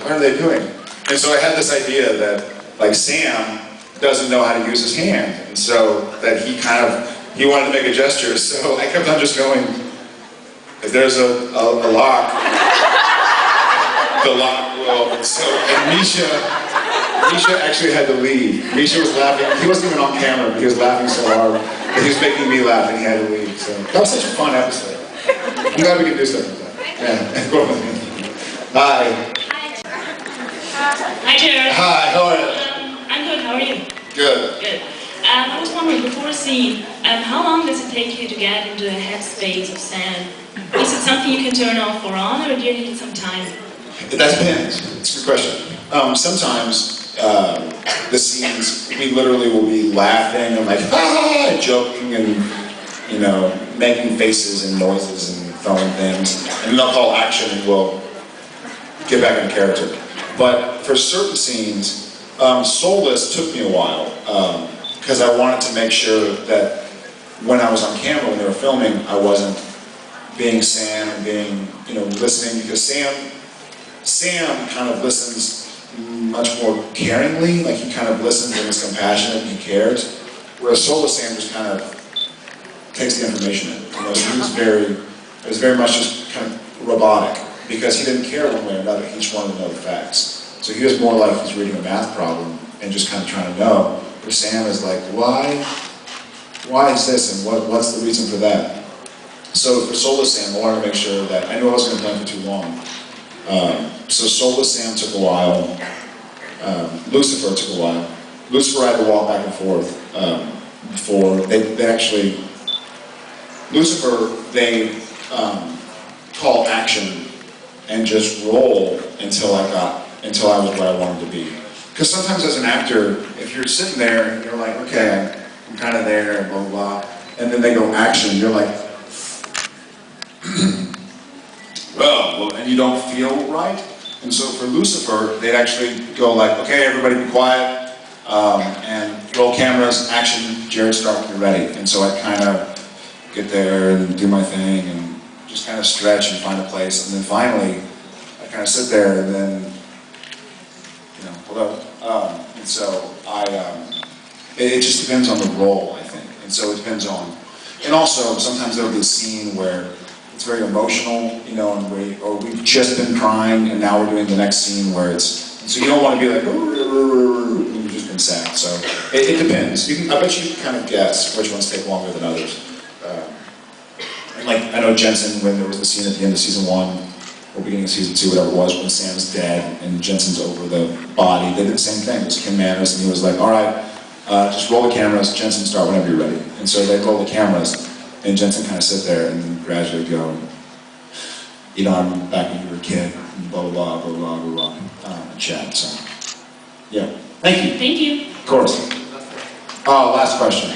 what are they doing? And so I had this idea that, like, Sam doesn't know how to use his hand, and so that he wanted to make a gesture, so I kept on just going, if there's a lock, the lock will, and Misha actually had to leave. Misha was laughing, he wasn't even on camera, but he was laughing so hard, that he was making me laugh and he had to leave, so that was such a fun episode. I'm glad we can do stuff like that. Yeah, go with me. Hi. Hi, Jared. Hi, how are you? I'm good, how are you? Good. Good. I was wondering, before a scene, how long does it take you to get into a headspace of Sam? Is it something you can turn off or on, or do you need some time? That depends. It's a good question. Sometimes the scenes, we literally will be laughing and like, joking and, you know, making faces and noises and throwing things. And they'll call action and we'll get back into character. But for certain scenes, Soulless took me a while because I wanted to make sure that when I was on camera, when they were filming, I wasn't being Sam and being, you know, listening, because Sam kind of listens much more caringly, like he kind of listens and is compassionate and he cares, whereas Soulless Sam just kind of takes the information in. You know, so it was very much just kind of robotic, because he didn't care one way or another, he just wanted to know the facts. So he was more like he's reading a math problem and just kind of trying to know. Where Sam is like, why is this and what's the reason for that? So for Soulless Sam, I wanted to make sure that I knew I wasn't going to play for too long. So Soulless Sam took a while. Lucifer took a while. Lucifer had to walk back and forth before they actually. Lucifer, they call action and just roll until I was where I wanted to be. Because sometimes as an actor, if you're sitting there and you're like, okay, I'm kind of there, blah, blah, blah, and then they go action, you're like, well, and you don't feel right. And so for Lucifer, they'd actually go like, okay, everybody be quiet, and roll cameras, action, Jared Stark, you're ready. And so I'd kind of get there and do my thing and just kind of stretch and find a place. And then finally, I kind of sit there and then, you know, hello. And so it just depends on the role, I think. And so it depends on, and also sometimes there'll be a scene where it's very emotional, you know, and we've just been crying and now we're doing the next scene where it's, and so you don't want to be like, when you've just been sad. So it depends. I bet you can kind of guess which ones take longer than others. And like, I know Jensen, when there was the scene at the end of season 1, or beginning of season 2, whatever it was, when Sam's dead and Jensen's over the body, they did the same thing. It was Kim Manners, and he was like, all right, just roll the cameras, Jensen, start whenever you're ready. And so they roll the cameras, and Jensen kind of sit there and gradually go, you know, I'm back when you were a kid, and blah, blah, blah, blah, blah, blah, blah, and chat, so, yeah. Thank you. Thank you. Of course. Oh, last question.